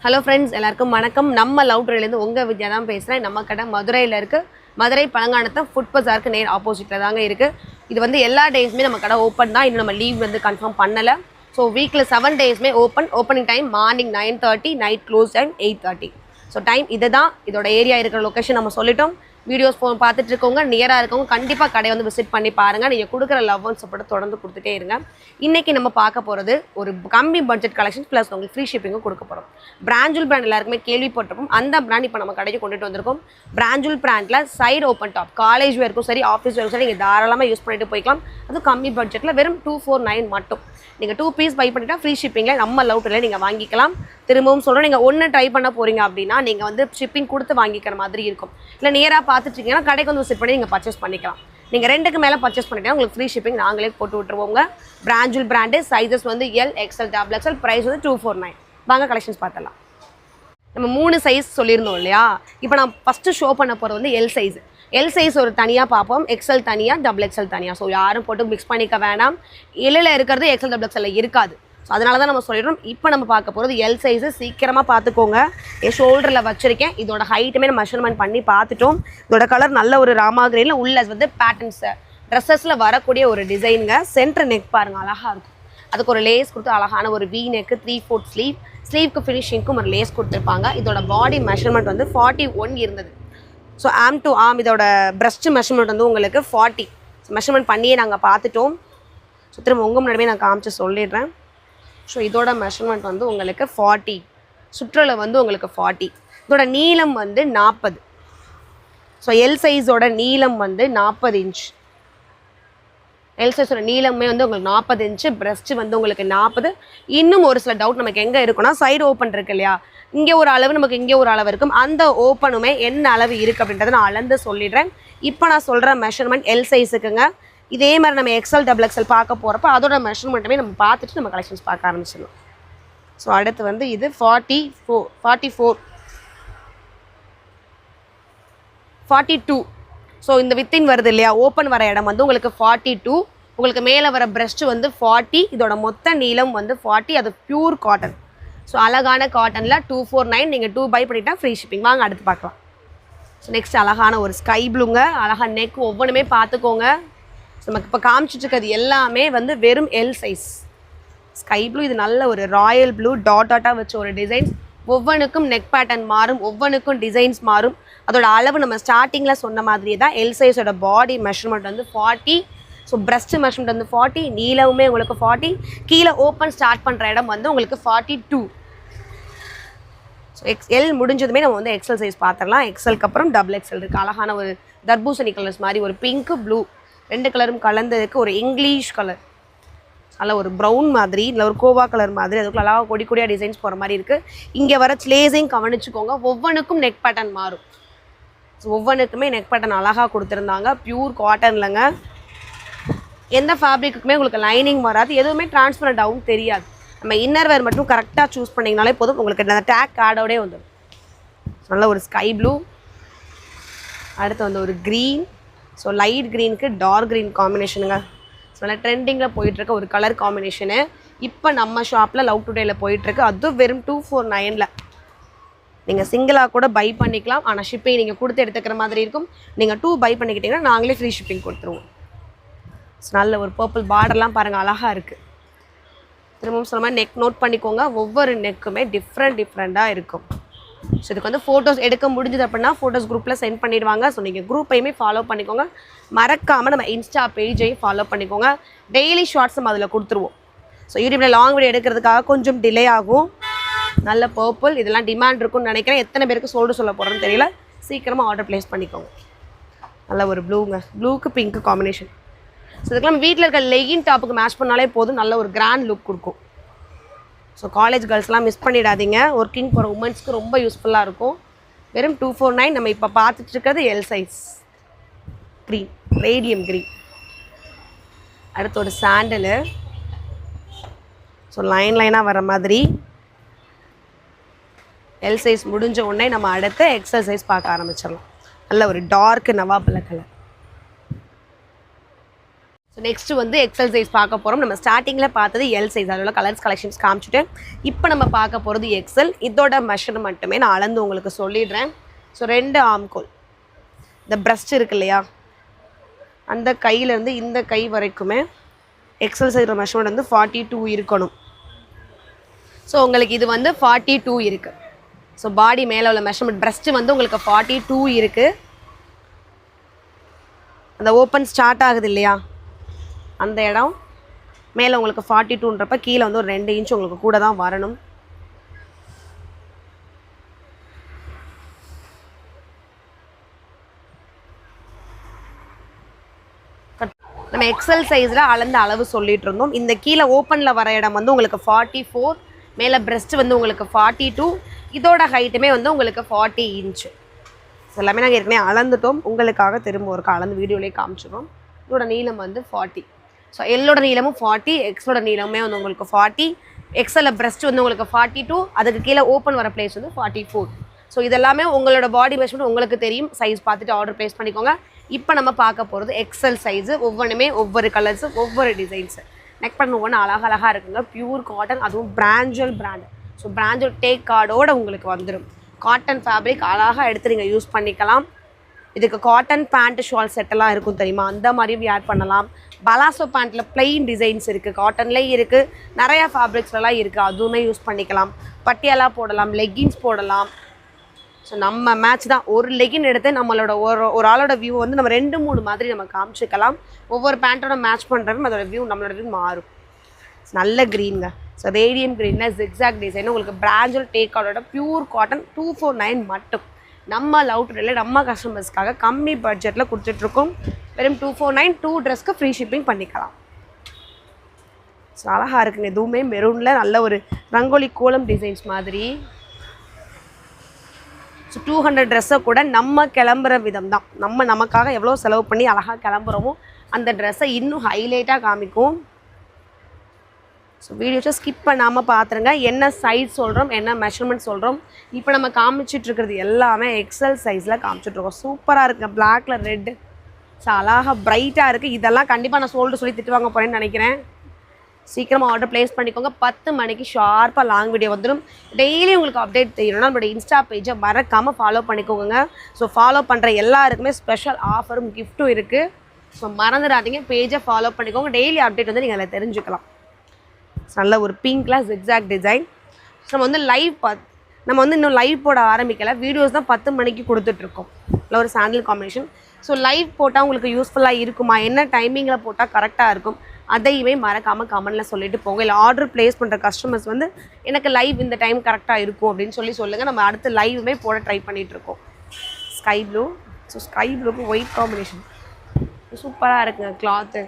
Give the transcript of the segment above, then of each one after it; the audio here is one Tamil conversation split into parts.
ஹலோ ஃப்ரெண்ட்ஸ், எல்லாருக்கும் வணக்கம். நம்ம லவ் ட்ரெயிலேருந்து உங்கள் வித்யா தான் பேசுகிறேன். நம்ம கடை மதுரையில் இருக்குது. மதுரை பழங்கானத்தை ஃபுட் பஸாருக்கு நேர் ஆப்போசிட்டில் தாங்க இருக்குது. இது வந்து எல்லா டேஸுமே நம்ம கடை ஓப்பன் தான். இன்னும் நம்ம லீவ் வந்து கன்ஃபார்ம் பண்ணலை. ஸோ வீக்கில் 7 டேஸுமே opening time morning 9:30, night close time 8:30. So time இது தான். இதோட ஏரியா இருக்கிற லொக்கேஷன் நம்ம சொல்லிட்டோம். வீடியோஸ் பார்த்துட்டு இருக்கவங்க நியராக இருக்கவங்க கண்டிப்பாக கடையை வந்து விசிட் பண்ணி பாருங்கள். நீங்கள் கொடுக்குற லவ் அண்ட் சப்போர்ட்டை தொடர்ந்து கொடுத்துட்டே இருங்க. இன்றைக்கி நம்ம பார்க்க போகிறது ஒரு கம்மி பட்ஜெட் கலெக்ஷன் ப்ளஸ் உங்களுக்கு ஃப்ரீ ஷிப்பிங்கும் கொடுக்க போகிறோம். பிராஞ்சூல் பிராண்ட் எல்லாருக்குமே கேள்விப்பட்டிருப்போம். அந்த பிராண்ட் இப்போ நம்ம கடைக்கு கொண்டுட்டு வந்திருக்கோம். பிராஞ்சூல் பிராண்டில் சைடு ஓப்பன் டாப் காலேஜ் வேர்க்கும் சரி, ஆஃபீஸ் வேர்க்கும் சரி, நீங்கள் தாராளமாக யூஸ் பண்ணிட்டு போய்க்கலாம். அதுவும் கம்மி பட்ஜெட்டில் வெறும் 249 மட்டும். நீங்கள் 2 பீஸ் பை பண்ணிட்டா ஃப்ரீ ஷிப்பிங்கில் நம்ம லவ் ட்ரெயில நீங்கள் வாங்கிக்கலாம். திரும்பவும் சொல்கிறோம், நீங்கள் ஒன்று ட்ரை பண்ண போகிறீங்க அப்படின்னா நீங்கள் வந்து ஷிப்பிங் கொடுத்து வாங்கிக்கிற மாதிரி இருக்கும். இல்லை நேராக பார்த்துட்டிங்கன்னா கடைக்கு வந்து விசிட் பண்ணி நீங்கள் பர்ச்சேஸ் பண்ணிக்கலாம். நீங்கள் 2க்கு மேலே பர்ச்சேஸ் பண்ணிட்டீங்கன்னா உங்களுக்கு ஃப்ரீ ஷிப்பிங் நாங்களே போட்டு விட்டுருவோங்க. பிராஞ்சூல் பிராண்டு, சைஸஸ் வந்து L, XL, XXL, ப்ரைஸ் வந்து 249. வாங்க கலெக்ஷன்ஸ் பார்த்தலாம். நம்ம 3 சைஸ் சொல்லியிருந்தோம் இல்லையா? இப்போ நான் ஃபஸ்ட்டு ஷோ பண்ண போகிறது வந்து L சைஸ். L சைஸ் ஒரு தனியாக பார்ப்போம், XL தனியாக, XXL தனியாக. ஸோ யாரும் போட்டு மிக்ஸ் பண்ணிக்க வேணாம். Lல இருக்கிறது XL, XXL இருக்காது. ஸோ அதனால தான் நம்ம சொல்லிடுறோம். இப்போ நம்ம பார்க்க போகிறது L சைஸு. சீக்கிரமாக பார்த்துக்கோங்க. என் ஷோல்டரில் வச்சுருக்கேன். இதோட ஹைட்டுமே நம்ம மெஷர்மெண்ட் பண்ணி பார்த்துட்டோம். இதோட கலர் நல்ல ஒரு ராமா கிரீனில் உள்ள வந்து பேட்டர்ன்ஸு ட்ரெஸ்ஸஸில் வரக்கூடிய ஒரு டிசைனுங்க. சென்டர் நெக் பாருங்கள், அழகாக இருக்கும். அதுக்கு ஒரு லேஸ் கொடுத்து அழகான ஒரு V நெக்கு, 3/4 ஸ்லீவ். ஸ்லீவ்க்கு ஃபினிஷிங்க்கும் ஒரு லேஸ் கொடுத்துருப்பாங்க. இதோட பாடி மெஷர்மெண்ட் வந்து 41 இருந்தது. ஸோ ஆம் டு ஆம் இதோட பிரஸ்ட் மெஷர்மெண்ட் வந்து உங்களுக்கு 40 மெஷர்மெண்ட் பண்ணியே நாங்கள் பார்த்துட்டோம். ஸோ திரும்ப உங்கள் முன்னாடியே நான் காமிச்சு சொல்லிடுறேன். ஸோ இதோட மெஷர்மெண்ட் வந்து உங்களுக்கு 40, சுற்றளவு வந்து உங்களுக்கு 40. இதோட நீளம் வந்து 40. ஸோ எல் சைஸோட நீளம் வந்து 40 இன்ச். எல் சைஸோட நீளமே வந்து உங்களுக்கு 40 இன்ச்சு. பிரஸ்ட்டு வந்து உங்களுக்கு 40. இன்னும் ஒரு சில டவுட் நமக்கு எங்கே இருக்குன்னா, சைடு ஓப்பன் இருக்கு இல்லையா, இங்கே ஒரு அளவு நமக்கு இங்கே ஒரு அளவு இருக்கும். அந்த ஓப்பனுமே என்ன அளவு இருக்குது அப்படின்றத நான் அளந்து சொல்லிடுறேன். இப்போ நான் சொல்கிற மெஷர்மெண்ட் எல் சைஸுக்குங்க. இதே மாதிரி நம்ம XL, XXL பார்க்க போகிறப்ப அதோட மெஷர்மெண்ட்டுமே நம்ம பார்த்துட்டு நம்ம கலெக்ஷன்ஸ் பார்க்க ஆரம்பிச்சிடலாம். ஸோ அடுத்து வந்து இது 44, 42. ஸோ இந்த வித்தின் வருது இல்லையா, ஓப்பன் வர இடம் வந்து உங்களுக்கு 42. உங்களுக்கு மேலே வர பிரஸ்ட்டு வந்து 40. இதோட மொத்த நீளம் வந்து 40. அது பியூர் காட்டன். ஸோ அழகான காட்டனில் 249. நீங்கள் 2 பை பண்ணிட்டா ஃப்ரீ ஷிப்பிங். வாங்க அடுத்து பார்க்கலாம். ஸோ நெக்ஸ்ட் அழகான ஒரு ஸ்கை ப்ளூங்க. அழகாக நெக் ஒவ்வொன்றுமே பார்த்துக்கோங்க. நமக்கு இப்போ காமிச்சிட்டு இருக்கிறது எல்லாமே வந்து வெறும் L சைஸ் ஸ்கை ப்ளூ. இது நல்ல ஒரு ராயல் ப்ளூ டாட்டாக வச்ச ஒரு டிசைன்ஸ். ஒவ்வொன்றுக்கும் நெக் பேட்டர்ன் மாறும், ஒவ்வொன்றுக்கும் டிசைன்ஸ் மாறும். அதோட அளவு நம்ம ஸ்டார்டிங்கில் சொன்ன மாதிரியே தான். L சைஸோட பாடி மெஷர்மெண்ட் வந்து 40. ஸோ பிரஸ்ட் மெஷர்மெண்ட் வந்து 40. நீளவுமே உங்களுக்கு 40. கீழே ஓப்பன் ஸ்டார்ட் பண்ணுற இடம் வந்து உங்களுக்கு 42. ஸோ XL முடிஞ்சதுமே நம்ம வந்து XL சைஸ் பார்த்துடலாம். XLக்கு அப்புறம் XXL இருக்குது. அழகான ஒரு தர்பூசணி கலர்ஸ் மாதிரி ஒரு பிங்க்கு ப்ளூ 2 கலரும் கலந்ததுக்கு ஒரு இங்கிலீஷ் கலர், அதில் ஒரு ப்ரௌன் மாதிரி, இல்லை ஒரு கோவா கலர் மாதிரி, அதுக்குள்ள அழகாக கொடியாக டிசைன்ஸ் போகிற மாதிரி இருக்குது. இங்கே வர ஸ்லேஸையும் கவனிச்சுக்கோங்க. ஒவ்வொன்றுக்கும் நெக் பேட்டர்ன் மாறும். ஸோ ஒவ்வொன்றுக்குமே நெக் பேட்டர்ன் அழகாக கொடுத்துருந்தாங்க. பியூர் காட்டன்லங்க. எந்த ஃபேப்ரிக்குமே உங்களுக்கு லைனிங் வராது, எதுவுமே டிரான்ஸ்பரண்டாகவும் தெரியாது. நம்ம இன்னர் வேர் மட்டும் கரெக்டாக சூஸ் பண்ணிங்கனாலே போதும். உங்களுக்கு அந்த டேக் கார்டோடே வந்துடும். நல்ல ஒரு ஸ்கை ப்ளூ. அடுத்து வந்து ஒரு க்ரீன். ஸோ லைட் க்ரீனுக்கு டார்க் க்ரீன் காம்பினேஷனுங்க. ஸோ நல்லா ட்ரெண்டிங்கில் போயிட்டுருக்க ஒரு கலர் காம்பினேஷனு. இப்போ நம்ம ஷாப்பில் லவ் டுடேயில் போயிட்டுருக்கு. அதுவும் வெறும் 249ல் நீங்கள் சிங்கிளாக கூட பை பண்ணிக்கலாம். ஆனால் ஷிப்பிங் நீங்கள் கொடுத்து எடுத்துக்கிற மாதிரி இருக்கும். நீங்கள் 2 பை பண்ணிக்கிட்டிங்கன்னா நாங்களே ஃப்ரீ ஷிப்பிங் கொடுத்துருவோம். ஸோ நல்ல ஒரு பர்பிள் பார்டர்லாம் பாருங்கள், அழகாக இருக்குது. திரும்பவும் சொல்ல மாதிரி நெக் நோட் பண்ணிக்கோங்க. ஒவ்வொரு நெக்குமே டிஃப்ரெண்ட்டாக இருக்கும். ஸோ இதுக்கு வந்து ஃபோட்டோஸ் எடுக்க முடிஞ்சது அப்படின்னா ஃபோட்டோஸ் குரூப்பில் சென்ட் பண்ணிடுவாங்க. ஸோ நீங்கள் குரூப்பையுமே ஃபாலோ பண்ணிக்கோங்க. மறக்காமல் நம்ம இன்ஸ்டா பேஜையும் ஃபாலோ பண்ணிக்கோங்க. டெய்லி ஷார்ட்ஸ் நம்ம அதில் கொடுத்துருவோம். ஸோ யூடியூப்பில் லாங் வீடியோ எடுக்கிறதுக்காக கொஞ்சம் டிலே ஆகும். நல்ல பர்பிள், இதெல்லாம் டிமாண்ட் இருக்குன்னு நினைக்கிறேன். எத்தனை பேருக்கு சொல்ல போகிறேன்னு தெரியல. சீக்கிரமாக ஆர்டர் ப்ளேஸ் பண்ணிக்கோங்க. நல்ல ஒரு ப்ளூங்க, ப்ளூக்கு பிங்க்கு காம்பினேஷன். ஸோ இதுக்கெல்லாம் வீட்டில் இருக்க லெகின் டாப்புக்கு மேட்ச் பண்ணாலே போதும், நல்ல ஒரு கிராண்ட் லுக் கொடுக்கும். ஸோ காலேஜ் கேர்ள்ஸ்லாம் மிஸ் பண்ணிடாதீங்க. ஒர்க்கிங் போகிற உமன்ஸ்க்கு ரொம்ப யூஸ்ஃபுல்லாக இருக்கும். வெறும் 249. நம்ம இப்போ பார்த்துட்டு இருக்கிறது L size green, radium green. அடுத்து ஒரு சாண்டலு. ஸோ லைனாக வர மாதிரி L சைஸ் முடிஞ்ச உடனே நம்ம அடுத்து XL சைஸ் பார்க்க ஆரம்பிச்சிடலாம். நல்ல ஒரு டார்க் நவாப்பழ கலர். ஸோ நெக்ஸ்ட்டு வந்து எக்ஸல் சைஸ் பார்க்க போகிறோம். நம்ம ஸ்டார்டிங்கில் பார்த்தது எல் சைஸ், அதோட கலர்ஸ் கலெக்ஷன்ஸ் காமிச்சிட்டு இப்போ நம்ம பார்க்க போகிறது எக்ஸல். இதோட மெஷர்மெண்ட்டுமே நான் அளந்து உங்களுக்கு சொல்லிடுறேன். ஸோ 2 ஆம்கோல், இந்த பிரஸ்ட் இருக்கு இல்லையா, அந்த கையிலேருந்து இந்த கை வரைக்குமே எக்ஸல் சைஸோட மெஷர்மெண்ட் வந்து 42 இருக்கணும். ஸோ உங்களுக்கு இது வந்து 42 இருக்குது. ஸோ பாடி மேலே உள்ள மெஷர்மெண்ட் பிரஸ்ட்டு வந்து உங்களுக்கு 42 இருக்குது. அந்த ஓப்பன் ஸ்டார்ட் ஆகுது இல்லையா, அந்த இடம் மேலே உங்களுக்கு 42ன்றப்ப கீழே வந்து ஒரு 2 இன்ச் உங்களுக்கு கூட தான் வரணும். நம்ம எக்ஸல் சைஸில் அளந்த அளவு சொல்லிட்டு இருந்தோம். இந்த கீழே ஓப்பனில் வர இடம் வந்து உங்களுக்கு 44, மேலே பிரெஸ்ட் வந்து உங்களுக்கு 42, இதோட ஹைட்டுமே வந்து உங்களுக்கு 40 இன்ச்சு. எல்லாமே நாங்கள் ஏற்கனவே அளந்துட்டோம், உங்களுக்காக திரும்ப ஒரு அளந்து வீடியோலேயே காமிச்சிடுறோம். இதோட நீளம் வந்து 40. ஸோ எல்லோட நீளமும் 40, எக்ஸோட நீளமே வந்து உங்களுக்கு 40. எக்ஸலில் பிரெஸ்ட் வந்து உங்களுக்கு 42, அதுக்கு கீழே ஓப்பன் வர பிளேஸ் வந்து 44. ஸோ இதெல்லாமே உங்களோட பாடி மெஷர்மெண்ட் உங்களுக்கு தெரியும். சைஸ் பார்த்துட்டு ஆர்டர் ப்ளேஸ் பண்ணிக்கோங்க. இப்போ நம்ம பார்க்க போகிறது எக்ஸல் சைஸு. ஒவ்வொன்றுமே ஒவ்வொரு கலர்ஸு, ஒவ்வொரு டிசைன்ஸு. நெக் பண்ண ஒவ்வொன்று அழகழகாக இருக்குங்க. பியூர் காட்டன், அதுவும் பிராஞ்சல் பிராண்டு. ஸோ பிராஞ்சல் டேக் கார்டோடு உங்களுக்கு வந்துடும். காட்டன் ஃபேப்ரிக் அழகாக எடுத்து நீங்கள் யூஸ் பண்ணிக்கலாம். இதுக்கு காட்டன் பேண்ட் ஷால் செட்டெல்லாம் இருக்கும் தெரியுமா, அந்த மாதிரியும் வியர் பண்ணலாம். பலாசோ பேண்ட்டில் பிளெயின் டிசைன்ஸ் இருக்குது, காட்டன்லேயும் இருக்குது, நிறையா ஃபேப்ரிக்ஸ்லாம் இருக்குது, அதுவுமே யூஸ் பண்ணிக்கலாம். பட்டியாலா போடலாம், லெக்கின்ஸ் போடலாம். ஸோ நம்ம மேட்ச் தான். ஒரு லெகின் எடுத்து நம்மளோட ஒரு ஆளோட வியூ வந்து நம்ம 2-3 மாதிரி நம்ம காமிச்சிக்கலாம். ஒவ்வொரு பேண்ட்டோட மேட்ச் பண்ணுறதும் அதோட வியூ, நம்மளோட வியூ மாறும். நல்ல க்ரீனுங்க. ஸோ ரேடியம் க்ரீனில் ஜிக்ஸாக் டிசைன் உங்களுக்கு பிராஞ்சல் டேக் கார்டோட பியூர் காட்டன் 249 மட்டும். நம்ம லவ் டுடேல நம்ம கஸ்டமர்ஸ்க்காக கம்மி பட்ஜெட்டில் கொடுத்துட்ருக்கோம். வெறும் 249, 2 ட்ரெஸ்க்கு ஃப்ரீ ஷிப்பிங் பண்ணிக்கலாம். ஸோ அழகாக இருக்குங்க. எதுவுமே மெரூனில் நல்ல ஒரு ரங்கோலி கோலம் டிசைன்ஸ் மாதிரி. ஸோ 200 ட்ரெஸ்ஸை கூட நம்ம கிளம்புற விதம் தான். நமக்காக எவ்வளோ செலவு பண்ணி அழகாக கிளம்புறோமோ அந்த ட்ரெஸ்ஸை இன்னும் ஹைலைட்டாக காமிக்கும். ஸோ வீடியோஸை ஸ்கிப் பண்ணாமல் பார்த்துருங்க. என்ன சைஸ் சொல்கிறோம், என்ன மெஷர்மெண்ட் சொல்கிறோம். இப்போ நம்ம காமிச்சிட்ருக்கிறது எல்லாமே எக்ஸல் சைஸில் காமிச்சிட்ருக்கோம். சூப்பராக இருக்குது. பிளாக்ல ரெட்டு, ஸோ அழகாக ப்ரைட்டாக இருக்குது. இதெல்லாம் கண்டிப்பாக நான் சொல்லி திட்டுவாங்க போகிறேன்னு நினைக்கிறேன். சீக்கிரமாக ஆர்டர் ப்ளேஸ் பண்ணிக்கோங்க. 10 மணிக்கு ஷார்ப்பாக லாங் வீடியோ வந்துடும். டெய்லி உங்களுக்கு அப்டேட் தெரியணும்னா நம்மளோட இன்ஸ்டா பேஜை மறக்காமல் ஃபாலோ பண்ணிக்கோங்க. ஸோ ஃபாலோ பண்ணுற எல்லாருக்குமே ஸ்பெஷல் ஆஃபரும் கிஃப்ட்டும் இருக்குது. ஸோ மறந்துடாதீங்க, பேஜை ஃபாலோ பண்ணிக்கோங்க. டெய்லி அப்டேட் வந்து நீங்கள் அதில் தெரிஞ்சுக்கலாம். நல்ல ஒரு பிங்க்ல ஜிக்ஸாக் டிசைன். ஸோ நம்ம வந்து இன்னும் லைவ் போட ஆரம்பிக்கலை. வீடியோஸ் தான் 10 மணிக்கு கொடுத்துட்ருக்கோம். இல்லை ஒரு சாண்டில் காம்பினேஷன். ஸோ லைவ் போட்டால் உங்களுக்கு யூஸ்ஃபுல்லாக இருக்குமா, என்ன டைமிங்கில் போட்டால் கரெக்டாக இருக்கும், அதையுமே மறக்காமல் கமெண்டில் சொல்லிட்டு போங்க. இல்லை ஆர்டர் ப்ளேஸ் பண்ணுற கஸ்டமர்ஸ் வந்து எனக்கு லைவ் இந்த டைம் கரெக்டாக இருக்கும் அப்படின்னு சொல்லுங்கள். நம்ம அடுத்து லைவுமே போட ட்ரை பண்ணிகிட்ருக்கோம். Sky blue. ஸோ ஸ்கை ப்ளூக்கு ஒயிட் காம்பினேஷன் சூப்பராக இருக்குங்க கிளாத்து.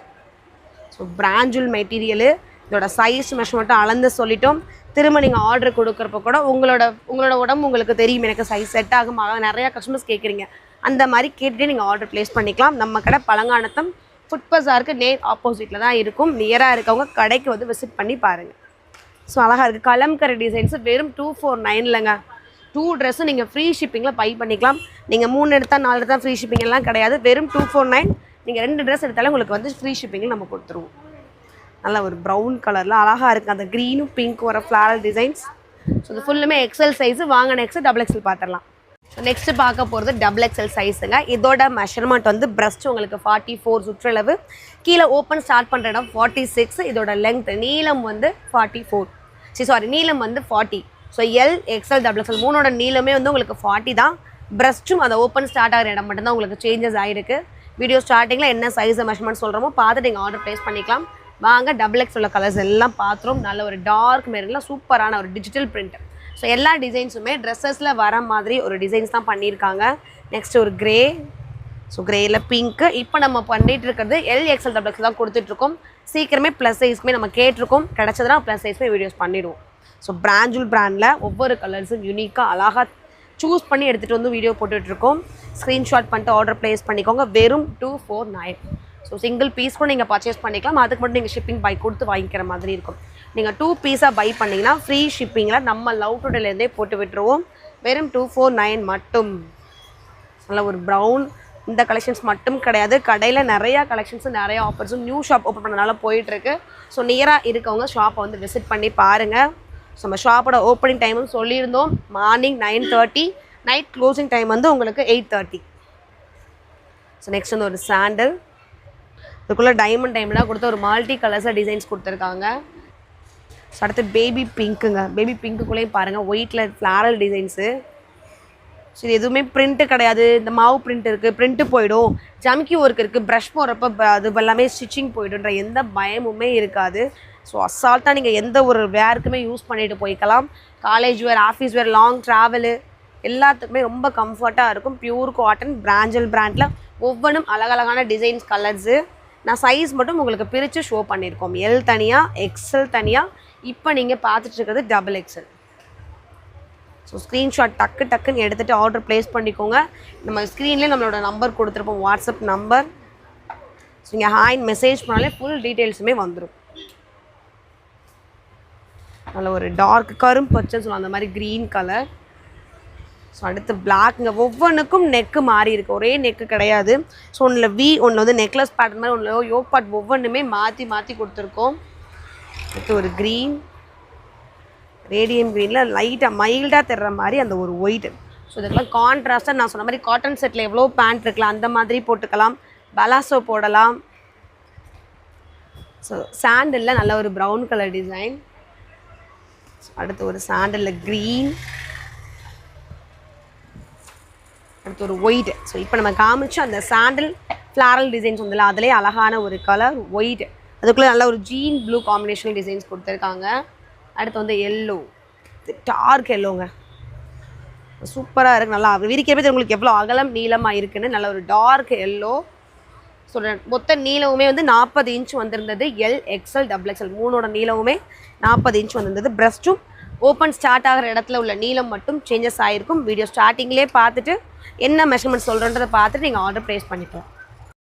ஸோ பிராஞ்சல் மெட்டீரியலு. இதோட சைஸ் மெஷர்மெண்ட்டும் அளந்து சொல்லிட்டோம். திரும்ப நீங்கள் ஆர்டர் கொடுக்குறப்ப கூட உங்களோட உடம்பு உங்களுக்கு தெரியும், எனக்கு சைஸ் செட் ஆகும். நிறையா கஸ்டமர்ஸ் கேட்குறீங்க, அந்த மாதிரி கேட்டுகிட்டே நீங்கள் ஆர்டர் ப்ளேஸ் பண்ணிக்கலாம். நம்ம கடை பழங்கானத்தம் ஃபுட் பஸாருக்கு நேர் ஆப்போசிட்டில் தான் இருக்கும். நியராக இருக்கவங்க கடைக்கு வந்து விசிட் பண்ணி பாருங்கள். ஸோ அழகாக இருக்குது. கலம்கரை டிசைன்ஸு வெறும் 249 2 ட்ரெஸ்ஸும் நீங்கள் ஃப்ரீ ஷிப்பிங்கில் பை பண்ணிக்கலாம். நீங்கள் 3 எடுத்தால் 4 எடுத்தால் ஃப்ரீ ஷிப்பிங் எல்லாம் கிடையாது. வெறும் 249. நீங்கள் 2 ட்ரெஸ் எடுத்தாலும் உங்களுக்கு வந்து ஃப்ரீ ஷிப்பிங்கில் நம்ம கொடுத்துருவோம். நல்ல ஒரு ப்ரௌன் கலரில் அழகாக இருக்குது. அந்த க்ரீனும் பிங்க்கும் வர ஃப்ளாரல் டிசைன்ஸ். ஸோ இது ஃபுல்லுமே எக்ஸல் சைஸு. வாங்க நெக்ஸ்ட்டு XXL பார்த்துடலாம். ஸோ நெக்ஸ்ட்டு பார்க்க போகிறது XXL சைஸுங்க. இதோட மெஷர்மெண்ட் வந்து பிரஸ்ட் உங்களுக்கு 44 சுற்றளவு, கீழே ஓப்பன் ஸ்டார்ட் பண்ணுற இடம் 46. இதோட லெங்த் நீளம் வந்து 44, நீளம் வந்து 40. ஸோ எல் XL XXL மூணோட நீளமே வந்து உங்களுக்கு 40 தான். பிரஸ்ட்டும் அந்த ஓப்பன் ஸ்டார்ட் ஆகிற இடம் மட்டும்தான் உங்களுக்கு சேஞ்சஸ் ஆகிருக்கு. வீடியோ ஸ்டார்டிங்கில் என்ன சைஸை மெஷர்மெண்ட் சொல்கிறோமோ பார்த்துட்டு நீங்கள் ஆர்டர் ப்ளேஸ் பண்ணிக்கலாம். வாங்க XXL உள்ள கலர்ஸ் எல்லாம் பார்த்துரும். நல்ல ஒரு டார்க் மெரூனில் சூப்பரான ஒரு டிஜிட்டல் பிரிண்ட். ஸோ எல்லா டிசைன்ஸுமே ட்ரெஸ்ஸஸில் வர மாதிரி ஒரு டிசைன்ஸ் தான் பண்ணியிருக்காங்க. நெக்ஸ்ட் ஒரு கிரே. So கிரேயில் pink. இப்போ நம்ம பண்ணிகிட்டு இருக்கிறது LXL XXL தான் கொடுத்துட்ருக்கோம். சீக்கிரமே ப்ளஸ் சைஸ்க்குமே நம்ம கேட்டிருக்கோம். கிடச்சதுனா ப்ளஸ் சைஸ்மே வீடியோஸ் பண்ணிடுவோம். ஸோ பிராஞ்சல் பிராண்டில் ஒவ்வொரு கலர்ஸும் யூனிக்காக அழகாக சூஸ் பண்ணி எடுத்துகிட்டு வந்து வீடியோ போட்டுட்ருக்கோம். ஸ்க்ரீன்ஷாட் பண்ணிட்டு ஆர்டர் ப்ளேஸ் பண்ணிக்கோங்க. வெறும் 249. ஸோ சிங்கிள் பீஸ் கூட நீங்கள் பர்ச்சேஸ் பண்ணிக்கலாம். அதுக்கு மட்டும் நீங்கள் ஷிப்பிங் பை கொடுத்து வாங்கிக்கிற மாதிரி இருக்கும். நீங்கள் 2 பீஸாக பை பண்ணிங்கன்னா ஃப்ரீ ஷிப்பிங்கில் நம்ம லவ் டுடேலேருந்தே போட்டு விட்டுருவோம். வெறும் 249 மட்டும். நல்ல ஒரு ப்ரௌன் இந்த கலெக்ஷன்ஸ் மட்டும் கிடையாது, கடையில் நிறையா கலெக்ஷன்ஸும் நிறையா ஆஃபர்ஸும் நியூ ஷாப் ஓப்பன் பண்ணனால போயிட்டுருக்கு. ஸோ நியராக இருக்கவங்க ஷாப்பை வந்து விசிட் பண்ணி பாருங்கள். ஸோ நம்ம ஷாப்போட ஓப்பனிங் டைமும் சொல்லியிருந்தோம், மார்னிங் 9:30, நைட் க்ளோசிங் டைம் வந்து உங்களுக்கு 8:30. ஸோ நெக்ஸ்ட் வந்து ஒரு சாண்டல், இதுக்குள்ளே டைமண்ட் டைம்லாம் கொடுத்து ஒரு மல்டி கலர்ஸாக டிசைன்ஸ் கொடுத்துருக்காங்க. ஸோ அடுத்து பேபி பிங்க்குங்க, பேபி பிங்க்குள்ளேயும் பாருங்கள் ஒயிட்டில் ஃப்ளாரல் டிசைன்ஸு. ஸோ இது எதுவுமே பிரிண்ட்டு கிடையாது, இந்த மாவு பிரிண்ட் இருக்குது, பிரிண்ட்டு போயிடும், ஜம்கி ஒர்க் இருக்குது, ப்ரஷ் போடுறப்ப அது எல்லாமே ஸ்டிச்சிங் போய்டுன்ற எந்த பயமுமே இருக்காது. ஸோ அசால்ட்டாக நீங்கள் எந்த ஒரு வேருக்குமே யூஸ் பண்ணிட்டு போய்க்கலாம். காலேஜ் வேர், ஆஃபீஸ் வேர், லாங் ட்ராவலு எல்லாத்துக்குமே ரொம்ப கம்ஃபர்ட்டாக இருக்கும். பியூர் காட்டன் பிராஞ்சல் பிராண்டில் ஒவ்வொன்றும் அழகழகான டிசைன்ஸ், கலர்ஸு. நான் சைஸ் மட்டும் உங்களுக்கு பிரித்து ஷோ பண்ணியிருக்கோம், எல் தனியாக, எக்ஸ்எல் தனியாக. இப்போ நீங்கள் பார்த்துட்டு இருக்கிறது XXL. ஸோ ஸ்க்ரீன்ஷாட் டக்குன்னு எடுத்துகிட்டு ஆர்டர் ப்ளேஸ் பண்ணிக்கோங்க. நம்ம ஸ்க்ரீன்லேயே நம்மளோட நம்பர் கொடுத்துருப்போம், வாட்ஸ்அப் நம்பர். ஸோ நீங்கள் ஹாய் மெசேஜ் பண்ணாலே ஃபுல் டீட்டெயில்ஸுமே வந்துடும். நல்ல ஒரு டார்க் கரும் பச்சைன்னு சொல்லுவோம், அந்த மாதிரி க்ரீன் கலர். ஸோ அடுத்து பிளாக்ங்க, ஒவ்வொன்றுக்கும் நெக்கு மாறி இருக்குது, ஒரே நெக்கு கிடையாது. ஸோ ஒன்றில் ஒன்றில் வந்து நெக்லஸ் பேட்டர்ன் மாதிரி, ஒன்றில் யோக் பார்ட், ஒவ்வொன்றுமே மாற்றி கொடுத்துருக்கோம். அடுத்து ஒரு க்ரீன், ரேடியம் க்ரீனில் லைட்டாக மைல்டாக தெரிற மாதிரி அந்த ஒரு ஒயிட். ஸோ இதுக்கெல்லாம் கான்ட்ராஸ்ட்டாக நான் சொன்ன மாதிரி காட்டன் செட்டில் எவ்வளோ பேண்ட் இருக்கலாம் அந்த மாதிரி போட்டுக்கலாம், பலாசோ போடலாம். ஸோ சாண்டலில் நல்ல ஒரு ப்ரௌன் கலர் டிசைன். அடுத்து ஒரு சாண்டலில் க்ரீன், அடுத்து ஒரு ஒயிட். ஸோ இப்போ நம்ம காமிச்சு அந்த சாண்டில் ஃப்ளாரல் டிசைன்ஸ் வந்துல அதிலே அழகான ஒரு கலர் ஒயிட், அதுக்குள்ளே நல்ல ஒரு ஜீன் ப்ளூ காம்பினேஷனல் டிசைன்ஸ் கொடுத்துருக்காங்க. அடுத்து வந்து எல்லோ, டார்க் எல்லோங்க, சூப்பராக இருக்குது. நல்லா விரிக்கிறப்ப உங்களுக்கு எவ்வளோ அகலம் நீளமாக இருக்குன்னு, நல்ல ஒரு டார்க் எல்லோ. ஸோ மொத்த நீளமுமே வந்து 40 இன்ச் வந்திருந்தது, எல், எக்ஸ்எல், XXL மூணோட நீளமுமே 40 இன்ச் வந்திருந்தது. பிரஸ்ட்டும் ஓப்பன் ஸ்டார்ட் ஆகிற இடத்துல உள்ள நீளம் மட்டும் சேஞ்சஸ் ஆகிருக்கும். வீடியோ ஸ்டார்டிங்லேயே பார்த்துட்டு என்ன மெஷர்மெண்ட் சொல்கிறன்றதை பார்த்துட்டு நீங்கள் ஆர்டர் ப்ளேஸ் பண்ணிக்கலாம்.